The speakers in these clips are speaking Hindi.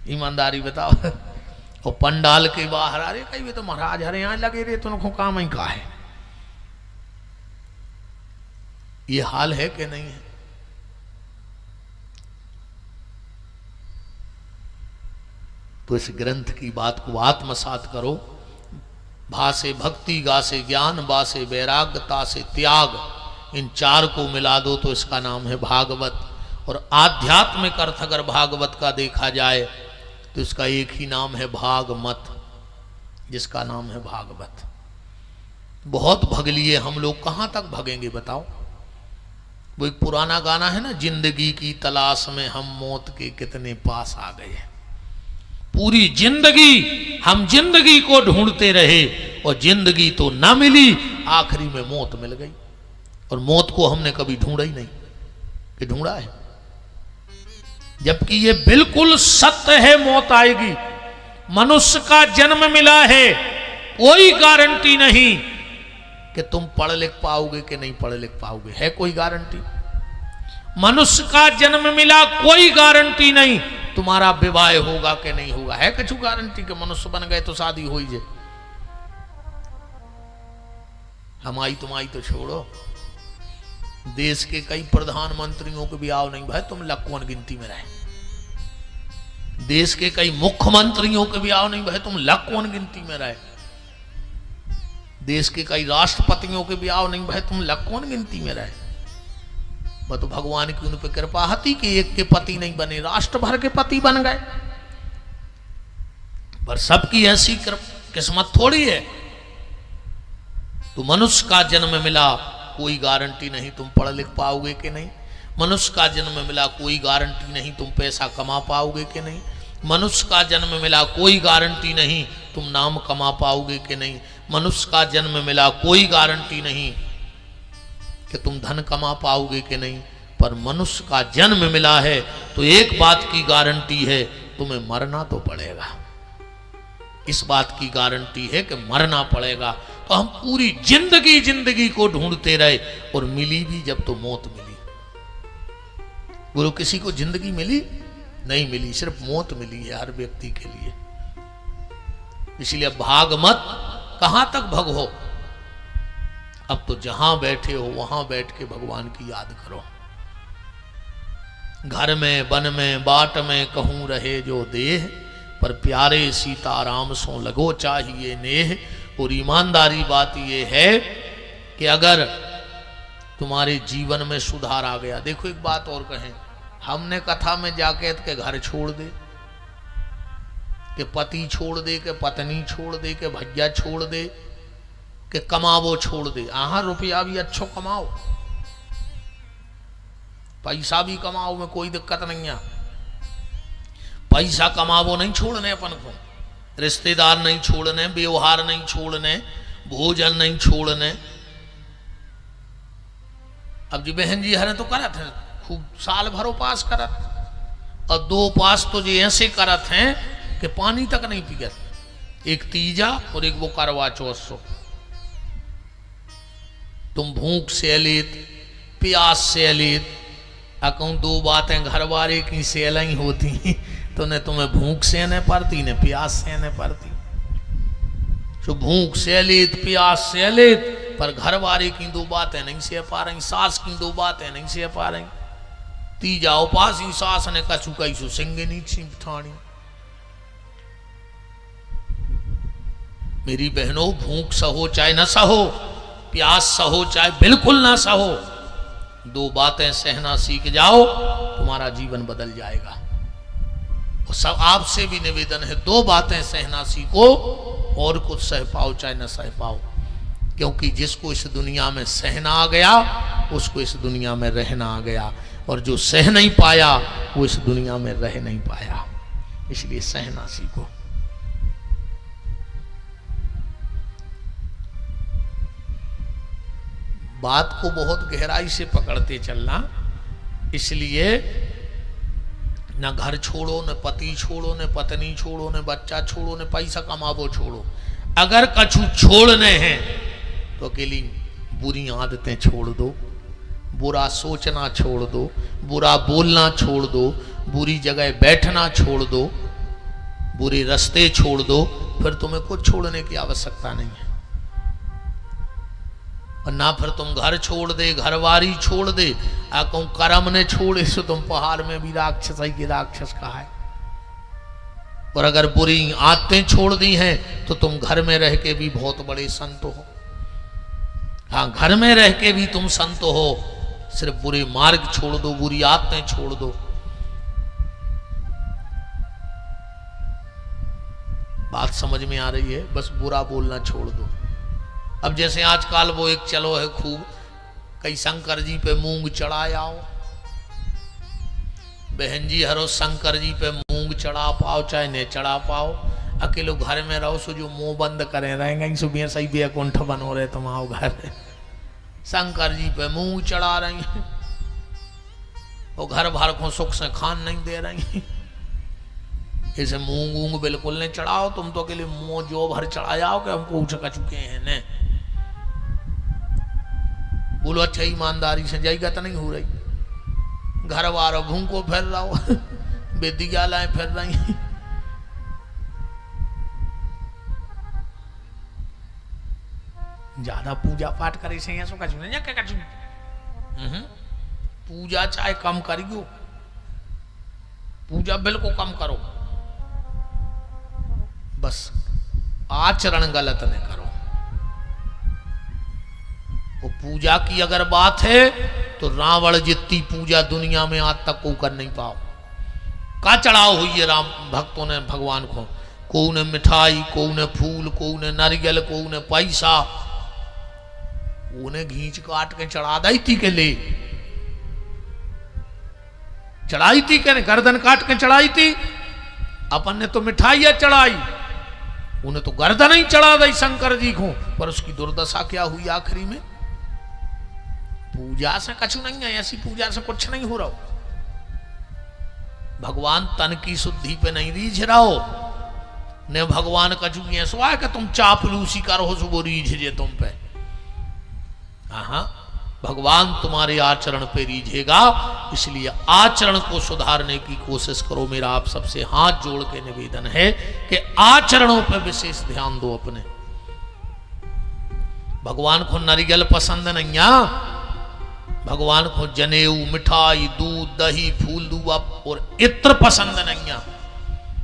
ईमानदारी बताओ। और पंडाल के बाहर अरे कहीं भी तो महाराज हरे यहाँ लगे रहे तुमको काम ही का है। ये हाल है कि नहीं है? तो इस ग्रंथ की बात को आत्मसात करो। भा से भक्ति, गा से ज्ञान, बा से वैराग्य, ता से त्याग, इन चार को मिला दो तो इसका नाम है भागवत। और आध्यात्मिक अर्थ अगर भागवत का देखा जाए तो इसका एक ही नाम है भागमत, जिसका नाम है भागवत। बहुत भग लिए हम लोग, कहां तक भगेंगे बताओ? वो एक पुराना गाना है ना, जिंदगी की तलाश में हम मौत के कितने पास आ गए। पूरी जिंदगी हम जिंदगी को ढूंढते रहे और जिंदगी तो ना मिली, आखिरी में मौत मिल गई। और मौत को हमने कभी ढूंढा ही नहीं कि ढूंढा है, जबकि ये बिल्कुल सत्य है, मौत आएगी। मनुष्य का जन्म मिला है, कोई गारंटी नहीं कि तुम पढ़ लिख पाओगे कि नहीं पढ़ लिख पाओगे, है कोई गारंटी? मनुष्य का जन्म मिला, कोई गारंटी नहीं तुम्हारा विवाह होगा कि नहीं होगा, है कुछ गारंटी कि मनुष्य बन गए तो शादी हो ही जाए। हमारी तुम्हारी तो छोड़ो, देश के कई प्रधानमंत्रियों के ब्याह नहीं भाई, तुम लखों गिनती में रहे। देश के कई मुख्यमंत्रियों के ब्याह नहीं भाई, तुम लखों गिनती में रहे। देश के कई राष्ट्रपतियों के ब्याह नहीं भाई, तुम लखों गिनती में रहे। वह तो भगवान की उन पर कृपा हती कि एक के पति नहीं बने, राष्ट्र भर के पति बन गए। पर सबकी ऐसी किस्मत थोड़ी है। तो मनुष्य का जन्म मिला, कोई गारंटी नहीं तुम पढ़ लिख पाओगे कि नहीं। मनुष्य का जन्म मिला, कोई गारंटी नहीं तुम पैसा कमा पाओगे कि नहीं। मनुष्य का जन्म मिला, कोई गारंटी नहीं तुम नाम कमा पाओगे कि नहीं। मनुष्य का जन्म मिला, कोई गारंटी नहीं कि तुम धन कमा पाओगे कि नहीं। पर मनुष्य का जन्म मिला है तो एक बात की गारंटी है, तुम्हें मरना तो पड़ेगा। इस बात की गारंटी है कि मरना पड़ेगा। तो हम पूरी जिंदगी जिंदगी को ढूंढते रहे और मिली भी जब तो मौत मिली। बोलो किसी को जिंदगी मिली? नहीं मिली, सिर्फ मौत मिली है हर व्यक्ति के लिए। इसलिए भाग मत, कहां तक भगो। अब तो जहां बैठे हो वहां बैठ के भगवान की याद करो। घर में वन में बाट में कहूं रहे जो देह, पर प्यारे सीताराम सो लगो चाहिए नेह। और ईमानदारी बात यह है कि अगर तुम्हारे जीवन में सुधार आ गया। देखो एक बात और कहें, हमने कथा में जाके के घर छोड़ दे, कि पति छोड़ दे, के पत्नी छोड़ दे, के भैया छोड़ दे, कि कमावो छोड़ दे। रुपया भी अच्छो कमाओ, पैसा भी कमाओ, में कोई दिक्कत नहीं है। पैसा कमावो नहीं छोड़ने अपन को, रिश्तेदार नहीं छोड़ने, व्यवहार नहीं छोड़ने, भोजन नहीं छोड़ने। अब जी बहन जी हरे तो करत है, खूब साल भर उपास करत, और 2 उपास तो जी ऐसे करत हैं कि पानी तक नहीं पियत। एक तीजा और एक वो करवा चौथ सो। तुम भूख से अलित, प्यास से अलित, कहूं 2 बातें घर वाले की सेल ही होती तो न तुम्हें भूख सहने पड़ती न प्यास सहने पड़ती। तो भूख से अलित, प्यास से अलित, पर घर वाले की 2 बातें नहीं सह पा रही, सास की 2 बातें नहीं सह पा रही। तीजा उपासी सास ने कछु कैसो सिंगे नीची ठाणी। मेरी बहनों, भूख सहो चाहे न सहो, प्यास सहो चाहे बिल्कुल ना सहो, 2 बातें सहना सीख जाओ, तुम्हारा जीवन बदल जाएगा। और सब आपसे भी निवेदन है, 2 बातें सहना सीखो, और कुछ सह पाओ चाहे न सह पाओ। क्योंकि जिसको इस दुनिया में सहना आ गया, उसको इस दुनिया में रहना आ गया, और जो सह नहीं पाया वो इस दुनिया में रह नहीं पाया। इसलिए सहना सीखो। बात को बहुत गहराई से पकड़ते चलना। इसलिए न घर छोड़ो, न पति छोड़ो, न पत्नी छोड़ो, न बच्चा छोड़ो, न पैसा कमावो छोड़ो। अगर कछु छोड़ने हैं तो अकेली बुरी आदतें छोड़ दो, बुरा सोचना छोड़ दो, बुरा बोलना छोड़ दो, बुरी जगह बैठना छोड़ दो, बुरे रास्ते छोड़ दो, फिर तुम्हें कुछ छोड़ने की आवश्यकता नहीं है। और ना फिर तुम घर छोड़ दे, घरवारी छोड़ दे, आ कहूं कर्म ने छोड़े सो तुम पहाड़ में भी राक्षस ही के राक्षस कहा है। और अगर बुरी आदतें छोड़ दी हैं तो तुम घर में रह के भी बहुत बड़े संत हो। हाँ, घर में रह के भी तुम संत हो, सिर्फ बुरे मार्ग छोड़ दो, बुरी आदतें छोड़ दो। बात समझ में आ रही है? बस बुरा बोलना छोड़ दो। अब जैसे आजकल वो एक चलो है खूब, कई शंकर जी पे मूंग चढ़ाए आओ, बहन जी हरो शंकर जी पे मूंग चढ़ा पाओ चाहे न चढ़ा पाओ, अकेले घर में रहो सो जो मुंह बंद करें रहेंगे सुबह सही बेकुंठ बनो रहे तुम आओ घर, शंकर जी पे मूंग चढ़ा रही हैं, वो घर भर को सुख से खान नहीं दे रही। इसे मूंग ऊंग बिल्कुल नहीं चढ़ाओ, तुम तो अकेले मुंह जो भर चढ़ा जाओ कि हमको उछका चुके हैं न। बोलो अच्छा ईमानदारी से जाएगा तो नहीं हो रही, घर वार भूं को फिर रहा हो बेदियालाएं फिर रही। ज्यादा पूजा पाठ करे से ऐसा कछु नहीं क्या कछु, पूजा चाहे कम करियो, पूजा बिल्कुल कम करो, बस आचरण गलत नहीं करो। वो पूजा की अगर बात है तो रावण जितनी पूजा दुनिया में आज तक को कर नहीं पाओ। का चढ़ाव हुई है राम भक्तों ने भगवान को ने मिठाई, को ने फूल, को ने नारियल, को ने पैसा, उन्हें घींच काट के चढ़ा दी थी के ले चढ़ाई थी के गर्दन काट के चढ़ाई थी। अपन ने तो मिठाइयां चढ़ाई, उन्हें तो गर्दन ही चढ़ा दी शंकर जी को। पर उसकी दुर्दशा क्या हुई आखिरी में? पूजा से कछु नहीं है, ऐसी पूजा से कुछ नहीं हो रहा। भगवान तन की शुद्धि पे नहीं रीझ रहा हो ने भगवान कछु ऐसा है कि तुम चापलूसी करो सो वो रीझ जे तुम पे। हाँ, भगवान तुम्हारे आचरण पे रीझेगा, इसलिए आचरण को सुधारने की कोशिश करो। मेरा आप सबसे हाथ जोड़ के निवेदन है कि आचरणों पे विशेष ध्यान दो अपने। भगवान को नारियल पसंद नहीं है, भगवान को जनेऊ, मिठाई, दूध, दही, फूल दूबा और इत्र पसंद नहीं है।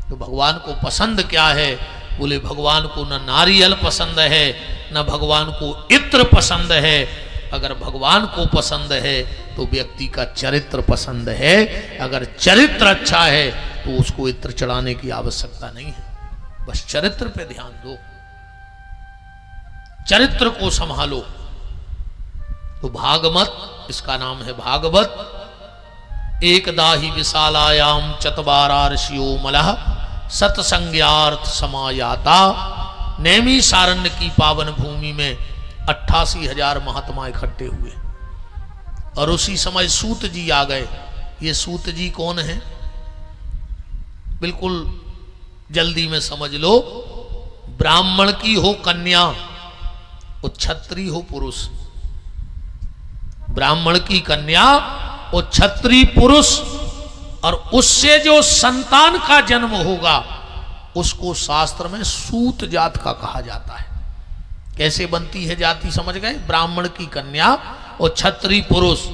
तो भगवान को पसंद क्या है? बोले भगवान को न नारियल पसंद है, न भगवान को इत्र पसंद है। अगर भगवान को पसंद है तो व्यक्ति का चरित्र पसंद है। अगर चरित्र अच्छा है तो उसको इत्र चढ़ाने की आवश्यकता नहीं है, बस चरित्र पे ध्यान दो, चरित्र को संभालो। तो भागवत, इसका नाम है भागवत। एकदा ही विशालायाम चतवारा ऋषियो मलः सत्संज्ञार्थ समायाता। नैमी सारण्य की पावन भूमि में 88,000 महात्मा इकट्ठे हुए और उसी समय सूत जी आ गए। ये सूत जी कौन है? बिल्कुल जल्दी में समझ लो, ब्राह्मण की हो कन्या और क्षत्रिय हो पुरुष, ब्राह्मण की कन्या और क्षत्रिय पुरुष, और उससे जो संतान का जन्म होगा उसको शास्त्र में सूत जात का कहा जाता है। कैसे बनती है जाति समझ गए? ब्राह्मण की कन्या और क्षत्रिय पुरुष,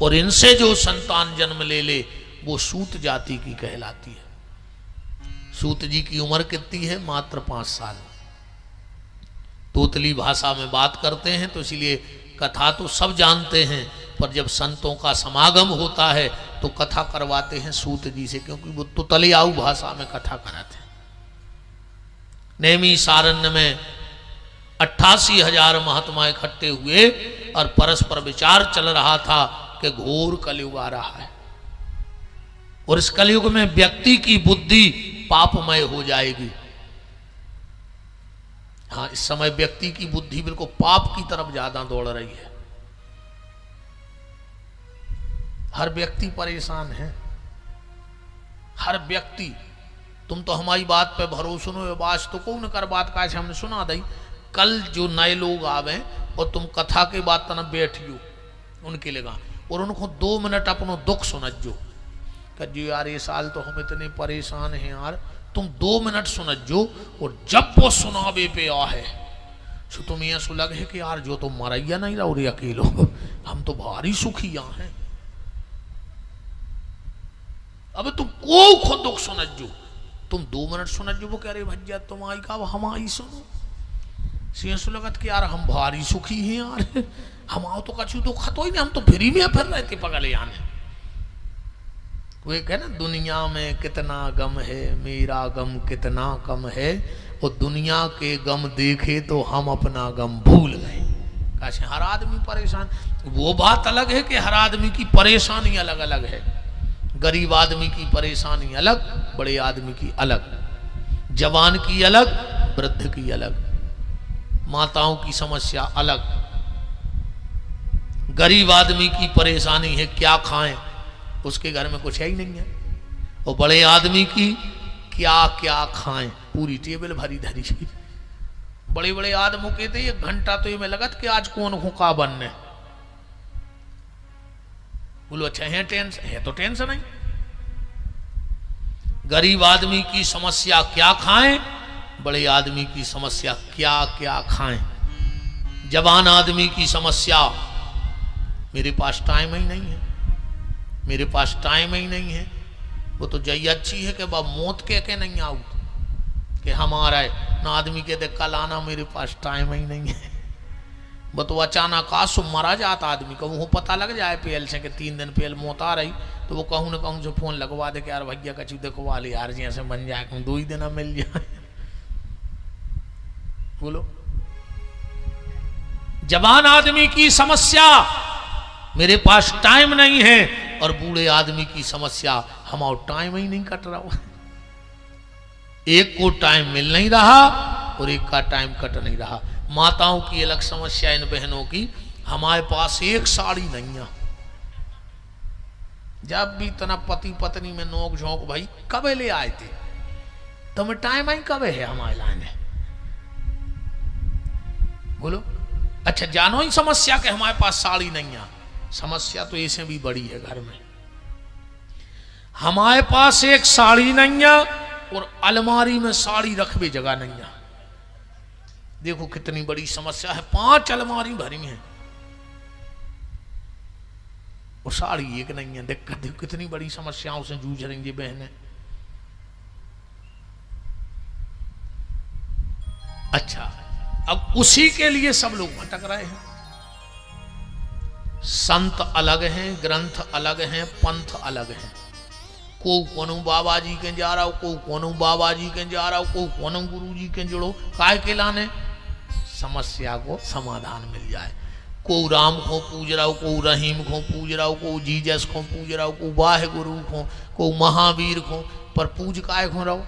और इनसे जो संतान जन्म ले ले वो सूत जाति की कहलाती है। सूत जी की उम्र कितनी है? मात्र 5 साल। तोतली भाषा में बात करते हैं तो इसलिए कथा तो सब जानते हैं, पर जब संतों का समागम होता है तो कथा करवाते हैं सूत जी से, क्योंकि वो तुतलियाऊ भाषा में कथा कराते हैं। नैमी सारण्य में 88,000 महात्मा इकट्ठे हुए और परस्पर विचार चल रहा था कि घोर कलयुग आ रहा है और इस कलयुग में व्यक्ति की बुद्धि पापमय हो जाएगी। हाँ, इस समय व्यक्ति की बुद्धि बिल्कुल पाप की तरफ ज्यादा दौड़ रही है। हर व्यक्ति परेशान है, हर व्यक्ति। तुम तो हमारी बात पे भरोसा सुनो, बात तो कौन कर बात का हमने सुना दी। कल जो नए लोग आवे और तुम कथा के बाद तना बैठियो उनके लगा और उनको 2 मिनट अपनो दुख सुनजो कि जी यार ये साल तो हम इतने परेशान हैं यार, तुम 2 मिनट सुनजो और जब वो सुनावे पे आ है सो तुम ये सुलग है कि यार जो तो मरैया नहीं रहो रे अकेलो, हम तो भारी सुखी यहाँ हैं। अब तुम को खुद दुख सुनजो, तुम 2 मिनट सुनजो वो कह रहे भज्जा तुम आई का हम आई सुनो सी सुलगत कि यार हम भारी सुखी हैं यार, हम आओ तो कछु तो खतो ही नहीं, हम तो फ्री में फिर रहे थे पगले आने। वे कहे ना दुनिया में कितना गम है मेरा गम कितना कम है, और दुनिया के गम देखे तो हम अपना गम भूल गए। कैसे हर आदमी परेशान, वो बात अलग है कि हर आदमी की परेशानी अलग अलग है। गरीब आदमी की परेशानी अलग, बड़े आदमी की अलग, जवान की अलग, वृद्ध की अलग, माताओं की समस्या अलग। गरीब आदमी की परेशानी है क्या खाएं, उसके घर में कुछ है ही नहीं है, और बड़े आदमी की क्या क्या खाएं, पूरी टेबल भरी धरी। बड़े बड़े आदमी कहते 1 घंटा तो ये लगत कि आज कौन खुका बनने। बोलो अच्छा है टेंशन है तो टेंशन नहीं। गरीब आदमी की समस्या क्या खाएं, बड़े आदमी की समस्या क्या क्या खाएं। जवान आदमी की समस्या मेरे पास टाइम ही नहीं है, मेरे पास टाइम ही नहीं है। वो तो जई अच्छी है कि बा मौत के नहीं आऊ कि हमारा है ना, आदमी के देख कल आना मेरे पास टाइम ही नहीं है। वो तो अचानक आसु मरा जाता आदमी को, वो पता लग जाए पेल से कि 3 दिन पेल मौत आ रही, तो वो कहूँ न कहूँ से फोन लगवा दे कि यार भैया कचू देखवा ले यार, जैसे बन जाए 2 ही दिन मिल जाए। बोलो जवान आदमी की समस्या मेरे पास टाइम नहीं है, और बूढ़े आदमी की समस्या हमारा टाइम ही नहीं कट रहा। एक को टाइम मिल नहीं रहा और एक का टाइम कट नहीं रहा। माताओं की अलग समस्या, इन बहनों की, हमारे पास एक साड़ी नहीं है। जब भी तना पति पत्नी में नोक झोंक भाई कबे ले आए थे, तुम्हें टाइम आई कबे है हमारे लाने। बोलो अच्छा जानो ही समस्या के हमारे पास साड़ी नहीं है। समस्या तो ऐसे भी बड़ी है घर में, हमारे पास एक साड़ी नहीं है और अलमारी में साड़ी रखबे जगह नहीं है। देखो कितनी बड़ी समस्या है, 5 अलमारी भरी हैं और साड़ी एक नहीं है। देखो कितनी बड़ी समस्याओं से जूझ रही है बहनें। अच्छा अब उसी के लिए सब लोग भटक रहे हैं। संत अलग हैं, ग्रंथ अलग हैं, पंथ अलग हैं। को कोनो बाबा जी के जा रहा हो, को कोनो बाबा जी के जा रहा हो, को कोनो गुरु जी के जुड़ो, काय के लाने समस्या को समाधान मिल जाए। को राम को पूज रहा हो, को रहीम को पूज रहा हो, को जीजस को पूज रहा हो, को वाहे गुरु को महावीर को, पर पूज काय को रहो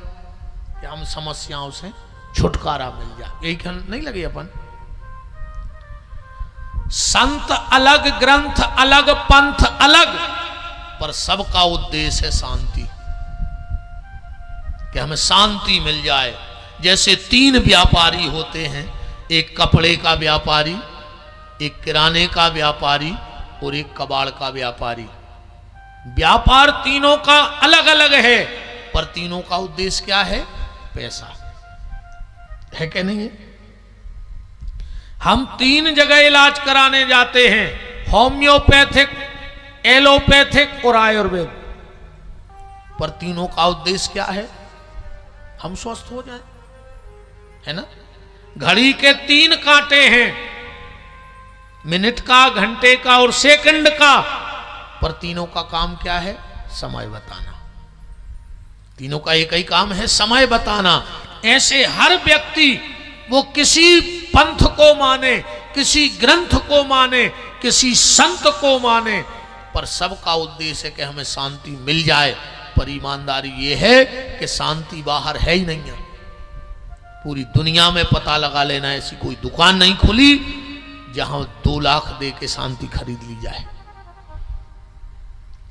कि हम समस्याओं से छुटकारा मिल जाए। यही नहीं लगे अपन। संत अलग, ग्रंथ अलग, पंथ अलग, पर सबका उद्देश्य है शांति, कि हमें शांति मिल जाए। जैसे 3 व्यापारी होते हैं, एक कपड़े का व्यापारी, एक किराने का व्यापारी और एक कबाड़ का व्यापारी। व्यापार तीनों का अलग अलग है, पर तीनों का उद्देश्य क्या है? पैसा है कि नहीं है? हम 3 जगह इलाज कराने जाते हैं, होम्योपैथिक, एलोपैथिक और आयुर्वेद, पर तीनों का उद्देश्य क्या है? हम स्वस्थ हो जाएं, है ना। घड़ी के 3 कांटे हैं, मिनट का, घंटे का और सेकंड का, पर तीनों का काम क्या है? समय बताना। तीनों का एक ही काम है, समय बताना। ऐसे हर व्यक्ति वो किसी पंथ को माने, किसी ग्रंथ को माने, किसी संत को माने, पर सबका उद्देश्य है कि हमें शांति मिल जाए। पर ईमानदारी ये है कि शांति बाहर है ही नहीं है। पूरी दुनिया में पता लगा लेना, ऐसी कोई दुकान नहीं खुली जहां 2 लाख दे के शांति खरीद ली जाए।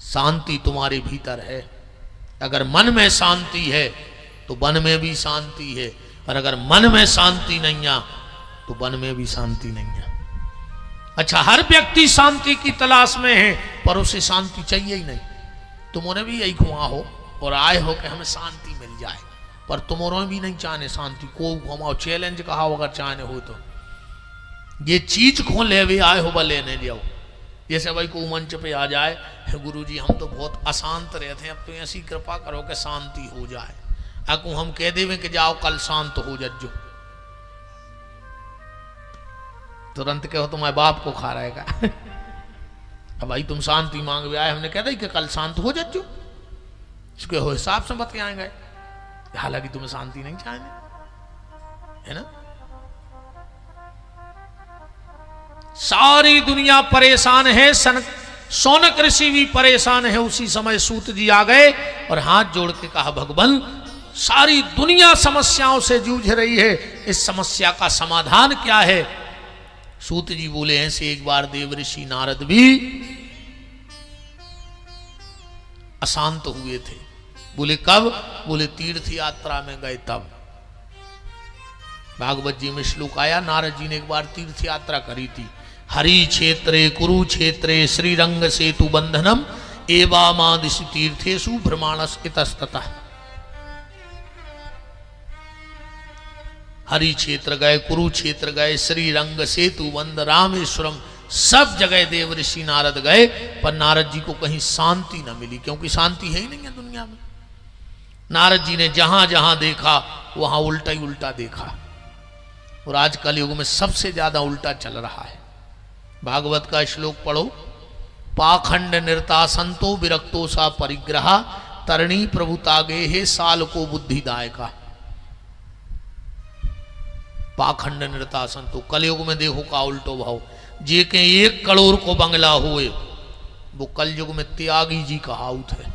शांति तुम्हारे भीतर है। अगर मन में शांति है तो वन में भी शांति है, और अगर मन में शांति नहीं है तो वन में भी शांति नहीं है। अच्छा, हर व्यक्ति शांति की तलाश में है, पर उसे शांति चाहिए ही नहीं। तुमने भी यही खुआ हो और आए हो कि हमें शांति मिल जाए, पर तुम्हारा भी नहीं चाहने शांति को घुमाओ चैलेंज कहा अगर चाहने हो तो ये चीज को ले भी आए हो लेने जाओ। जैसे भाई को मंच पे आ जाए, गुरु जी हम तो बहुत अशांत रहते हैं, अब तो ऐसी कृपा करो कि शांति हो जाए। अको हम कह देवे कि जाओ कल शांत हो जज्जो, तुरंत कहो तुम्हारे बाप को खा रहेगा। अब भाई तुम शांति मांग आए, हमने कह दी कि कल शांत हो जज्जो, इसके हो हिसाब से बत के आएंगे, हालांकि तुम्हें शांति नहीं चाहिए, है ना। सारी दुनिया परेशान है, सौनक ऋषि भी परेशान है। उसी समय सूत जी आ गए और हाथ जोड़ के कहा, भगवान सारी दुनिया समस्याओं से जूझ रही है, इस समस्या का समाधान क्या है। सूत जी बोले, ऐसे एक बार देव ऋषि नारद भी अशांत हुए थे। बोले कब? बोले तीर्थ यात्रा में गए तब। भागवत जी में श्लोक आया, नारद जी ने एक बार तीर्थ यात्रा करी थी। हरि क्षेत्रे कुरुक्षेत्रे श्रीरंग सेतु बंधनम एवामादिशु तीर्थेषु भ्रमाणस इतस्ततः। हरि क्षेत्र गए, कुरुक्षेत्र गए, श्रीरंग सेतु बंध, रामेश्वरम, सब जगह देव ऋषि नारद गए, पर नारद जी को कहीं शांति न मिली, क्योंकि शांति है ही नहीं है दुनिया में। नारद जी ने जहां जहां देखा वहां उल्टा ही उल्टा देखा, और आज कलयुग में सबसे ज्यादा उल्टा चल रहा है। भागवत का श्लोक पढ़ो, पाखंड निर्ता संतो विरक्तो सा परिग्रह तरणी प्रभुतागे हे साल को बुद्धिदायका। पाखंड निर्ता संतो, कलयुग में देखो का उल्टो भाव। जे के 1 करोड़ को बंगला हुए, वो कलयुग में त्यागी जी का हाउत है।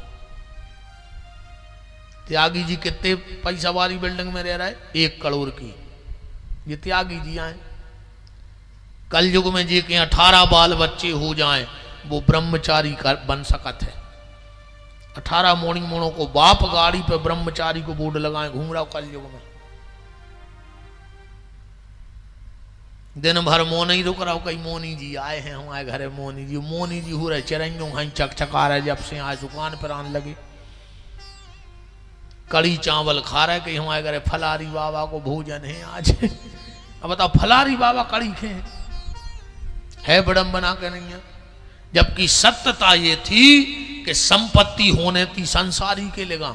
त्यागी जी कितने पैसा वाली बिल्डिंग में रह रहा है? 1 करोड़ की। ये त्यागी जी आए। कलयुग में जे के 18 बाल बच्चे हो जाएं, वो ब्रह्मचारी बन सकत है। 18 मोणी मोणों को बाप गाड़ी पे ब्रह्मचारी को बोर्ड लगाए घूम रहा कलयुग में। दिन भर मोन ही रुक रहा, कई मोनी जी आए हैं हमारे घरे, मोनी जी हो रहे चिरंजों कहीं चकचका रहे, जब से आज दुकान पर आने लगे। कड़ी चावल खा रहे, कहीं हमारे घरे फलारी बाबा को भोजन है आज। अब बताओ, फलारी बाबा कड़ी खे है विडंबना के नहीं है। जबकि सत्यता ये थी कि संपत्ति होने थी संसारी के लेगा,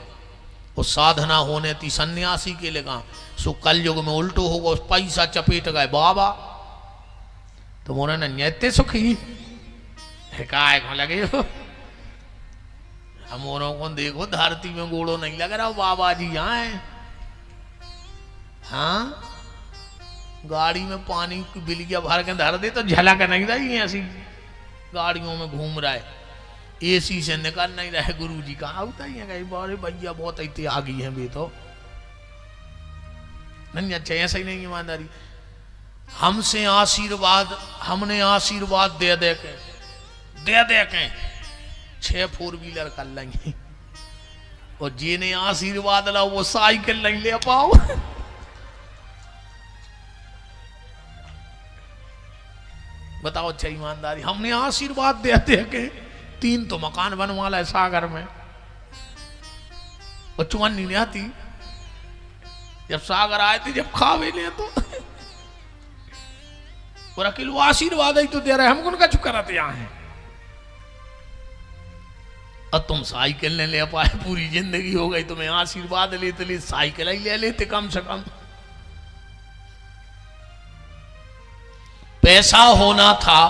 और साधना होने थी सन्यासी के लेगा। सो कलयुग में उल्टो होगा, पैसा चपेट गए बाबा, तो मोने न न्यते सुखी काय को लगे हो। हमोरों को देखो धरती में गोड़ो नहीं लग रहा, बाबा जी यहाँ है। हाँ, गाड़ी में पानी की बिलिया भर के धर दे तो झलक नहीं रही, ऐसी गाड़ियों में घूम रहा है, एसी से निकल नहीं रहे। गुरु जी कहा होता ही है, बारे भैया बहुत त्यागी हैं बे, तो नहीं अच्छा, ऐसा ही नहीं ईमानदारी। हमसे आशीर्वाद, हमने आशीर्वाद दे दे के 6 4 व्हीलर कर लेंगे, और जिन्हें आशीर्वाद लाओ वो साइकिल नहीं ले पाओ। बताओ अच्छा ईमानदारी। हमने आशीर्वाद दे दे के 3 तो मकान बनवा ला सागर में, और चुन्नी नहीं आती। जब सागर आए थे, जब खावे ले तो और अकेले आशीर्वाद ही तो दे रहे, हम उनका चुकराते यहाँ हैं। और तुम साइकिल नहीं ले पाए, पूरी जिंदगी हो गई तुम्हें आशीर्वाद लेते ले, साइकिल ही ले लेते कम से कम। पैसा होना था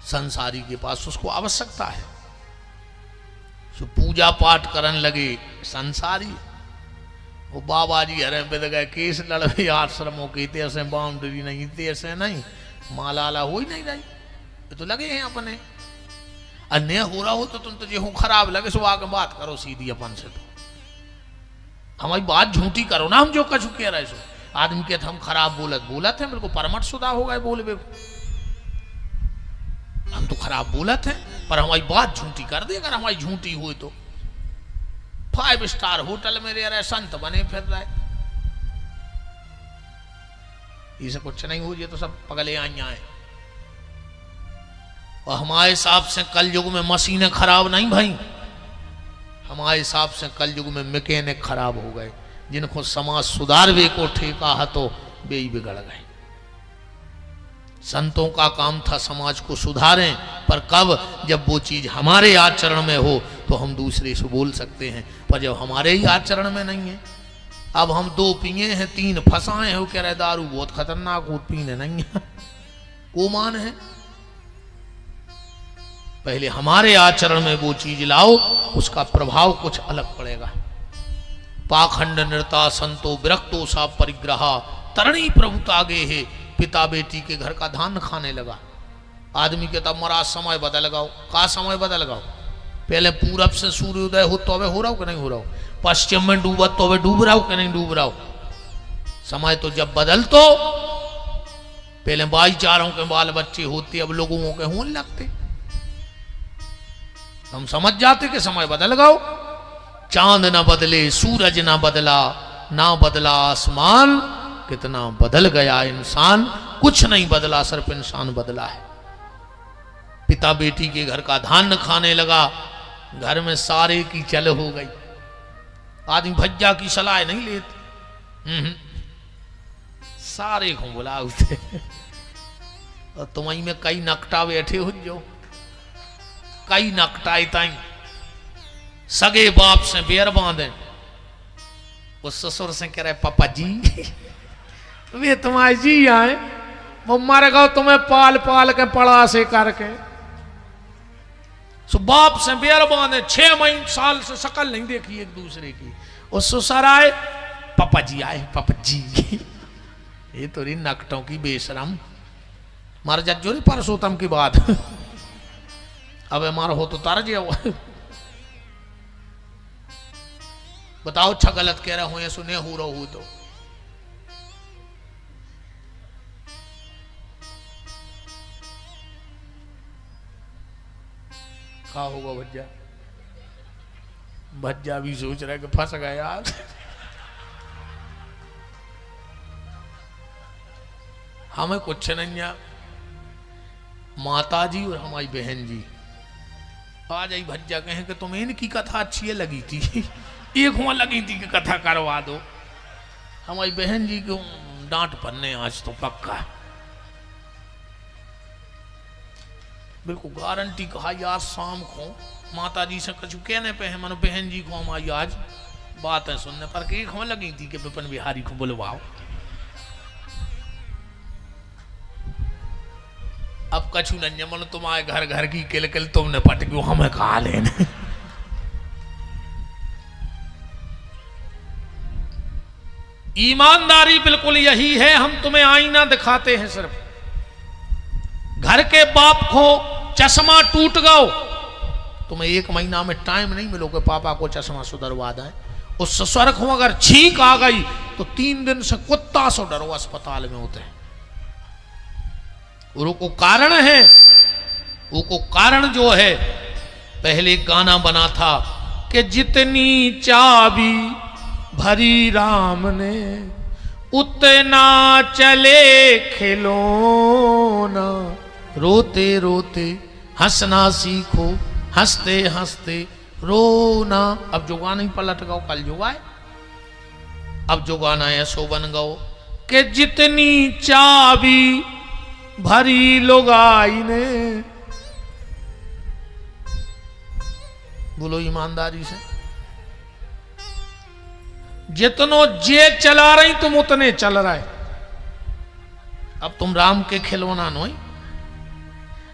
संसारी के पास, उसको आवश्यकता है, सो पूजा पाठ करने लगे संसारी। वो बाबा जी हरे पे गए केस लड़े आश्रमों के, तेरे से बाउंड्री नहीं, तेरे से नहीं, मालाला हो ही नहीं रही, ये तो लगे हैं अपने। अन्य हो रहा हो तो तुम तो जो खराब लगे सो आगे बात करो सीधी अपन से, तो हमारी बात झूठी करो ना। हम जो कछु कह रहे सो आदमी कहते हम खराब बोलत है, मेरे को परमट शुदा हो गए बोलबे, हम तो खराब बोलत है, पर हमारी बात झूठी कर दे। अगर हमारी झूठी हुई तो 5 स्टार होटल में रह रहे, संत बने फिर रहे, ये सब कुछ नहीं हो, ये तो सब पगले आइया है। और हमारे हिसाब से कल युग में मशीनें खराब नहीं भाई, हमारे हिसाब से कलयुग में मैकेनिक खराब हो गए, जिनको समाज सुधारवे को ठेका है तो वे ही बिगड़ गए। संतों का काम था समाज को सुधारें, पर कब? जब वो चीज हमारे आचरण में हो तो हम दूसरे से बोल सकते हैं, पर जब हमारे ही आचरण में नहीं है। अब हम 2 पिए हैं 3 फंसाए हो, कह रहे दारू बहुत खतरनाक हो, पीने नहीं है, को मान है? पहले हमारे आचरण में वो चीज लाओ, उसका प्रभाव कुछ अलग पड़ेगा। पाखंड नृता संतो विरक्तो सा परिग्रहा, तरणी प्रभुता गे है, पिता बेटी के घर का धान खाने लगा। आदमी के तब मरा समय बदल गाओ, का समय बदल गाओ? पहले पूरब से सूर्योदय हो तो हो रहा हो कि नहीं हो रहा हो, पश्चिम में डूबा तो डूब रहा हो कि नहीं डूब रहा हो। समय तो जब बदल, तो पहले भाईचारों के बाल बच्चे होते, अब लोगों के होने लगते। हम समझ जाते कि समय बदल गाओ। चांद ना बदले, सूरज ना बदला, ना बदला आसमान, कितना बदल गया इंसान। कुछ नहीं बदला, सिर्फ इंसान बदला है। पिता बेटी के घर का धान खाने लगा, घर में सारे की चल हो गई। आदमी भज्जा की सलाह नहीं लेते, सारे को बुला उसे। और तुम्हारी में कई नकटा बैठे हो जो, कई नकटाई ताई सगे बाप से बेर बांधे। वो ससुर से कह रहे पापा जी वे तुम्हारे जी आए, वो मर गए तुम्हें पाल पाल के पड़ा से करके। सो बाप से बेर बांधे, 6 महीने साल से शकल नहीं देखी एक दूसरे की। और ससुर आए, पापा जी आए, पापा जी। ये तो रही नकटों की बेशरम। मार जज्जो परसोत्तम की बात। अब हमारा हो तो तार जाओ। बताओ अच्छा गलत कह रहा हूं या सुने हो रहा हूं तो। क्या होगा भज्जा? भज्जा भी सोच रहा है कि फंस गया यार। हमें कुछ नहीं है। माता जी और हमारी बहन जी आज आई भज्जा कहें कि तुम्हें इनकी कथा अच्छी लगी थी, एक हुआ लगी थी कि कथा करवा दो। हमारी बहन जी को डांट पड़ने आज तो पक्का, बिल्कुल गारंटी। कहा यार शाम को माता जी से कुछ कहने पे है, मन बहन जी को हमारी आज बात है सुनने पर कि एक हुआ लगी थी कि विपिन बिहारी को बुलवाओ। अब कछु नहीं मन तुम्हारे घर घर की किल किल तुमने पट क्यों हमें कहा लेने। ईमानदारी बिल्कुल यही है। हम तुम्हें आईना दिखाते हैं सिर्फ। घर के बाप को चश्मा टूट गओ, तुम्हें 1 महीना में टाइम नहीं मिलोगे पापा को चश्मा सुधरवा दें। उस ससुर को अगर छींक आ गई तो 3 दिन से कुत्ता सो डरो अस्पताल में होते हैं। वो कारण है, वो कारण जो है, पहले गाना बना था कि जितनी चाबी भरी राम ने उतना चले खिलौना, रोते रोते हंसना सीखो, हंसते हंसते रोना। अब जो गाना ही पलट गओ, कल जो गाए। अब जो गाना है सो बन गओ कि जितनी चाबी भरी लुगाई ने। बोलो ईमानदारी से। जितनो जे चला रही तुम उतने चल रहा है। अब तुम राम के खिलौना नहीं।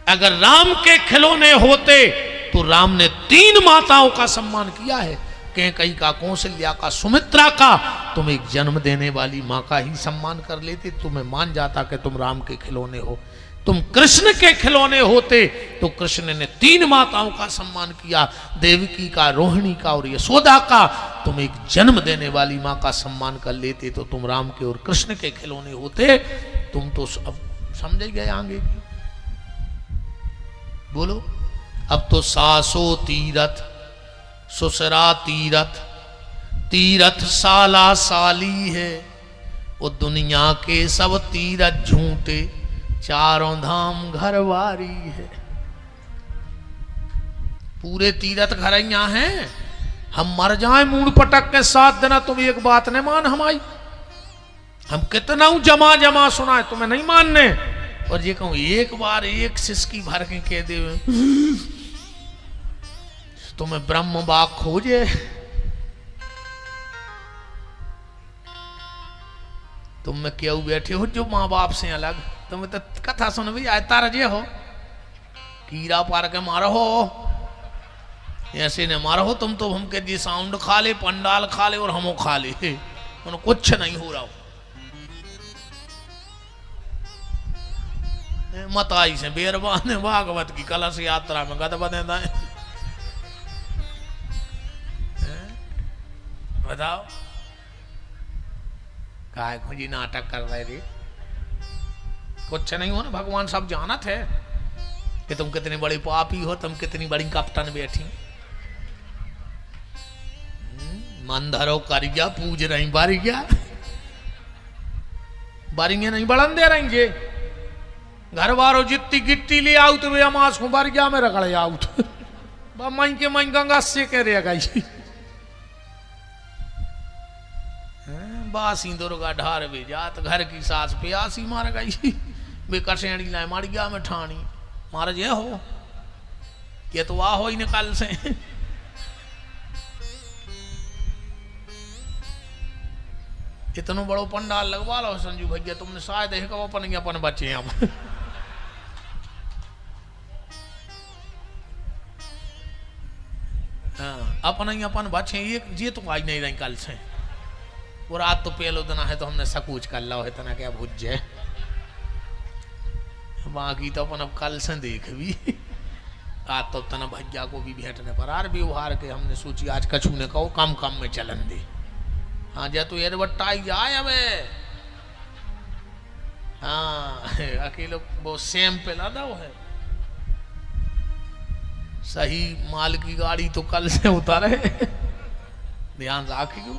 अगर राम के खिलौने होते तो राम ने 3 माताओं का सम्मान किया है। कैकेयी का, कौशल्या का, सुमित्रा का। तुम एक जन्म देने वाली माँ का ही सम्मान कर लेते, तुम्हें मान जाता कि तुम राम के खिलौने हो। तुम कृष्ण के खिलौने होते तो कृष्ण ने 3 माताओं का सम्मान किया, देवकी का, रोहिणी का और यशोदा का। तुम एक जन्म देने वाली माँ का सम्मान कर लेते तो तुम राम के और कृष्ण के खिलौने होते। तुम तो अब समझ गए आगे की। बोलो। अब तो सासो तीरथ, ससुरा तीरथ, तीरथ साला साली है। वो दुनिया के सब तीरथ झूठे, चारों धाम घरवारी है। पूरे तीरथ घर यहाँ हैं, हम मर जाए मूड पटक के 7 देना, तुम एक बात नहीं मान हमारी। हम कितना जमा जमा सुनाए तुम्हें नहीं मानने। और ये कहूं एक बार एक सिसकी भर के कह दे तुम्हें ब्रह्म बाग खोजे। तुम में क्यों बैठे हो जो माँ बाप से अलग। तुम्हें तो कथा सुन भी आए तार जे हो कीड़ा पार के मारो हो, ऐसे ने मारो हो तुम तो। हम के जी साउंड खा ले, पंडाल खा ले और हमो खा ले, उन्हें कुछ नहीं हो रहा हो। मत आई से बेरबान भागवत की कलश यात्रा में गद बदेदा है। बताओ काय खुजी नाटक कर रहे रे। कुछ नहीं हो ना, भगवान सब जानत है कि तुम कितनी बड़ी पापी हो, तुम कितनी बड़ी कप्तान बैठी। मंदरो करिया पूज रही बारिया, बारिया नहीं बढ़न दे रही जे। घर वालों जितनी गिट्टी ले आउत वे अमास को बारिया में रगड़े आउत। मई के मई गंगा से कह रहे गई बासी दुर्गा ढार भी जात घर की सास प्यासी मार गई। वे कसेड़ी लाए मारिया में ठानी मार जे हो ये तो वाह हो ही निकल से। इतना बड़ो पंडाल लगवा लो संजू भैया, तुमने शायद है कब अपन बच्चे अब। हाँ अपन बच्चे एक जे तो आज नहीं रही कल से। वो रात तो पहले दिन है तो हमने सकूच कर लो है तना क्या भुज जाए। बाकी तो अपन अब कल से देख भी आज तो तना भैया को भी भेंटने पर आर व्यवहार के हमने सोची आज कछू ने कहो कम कम में चलन दे। हाँ जा तू ये बट्टाई जाए हमें। हाँ अकेले वो सेम पे लादा वो है सही माल की गाड़ी तो कल से उतारे ध्यान रखियो।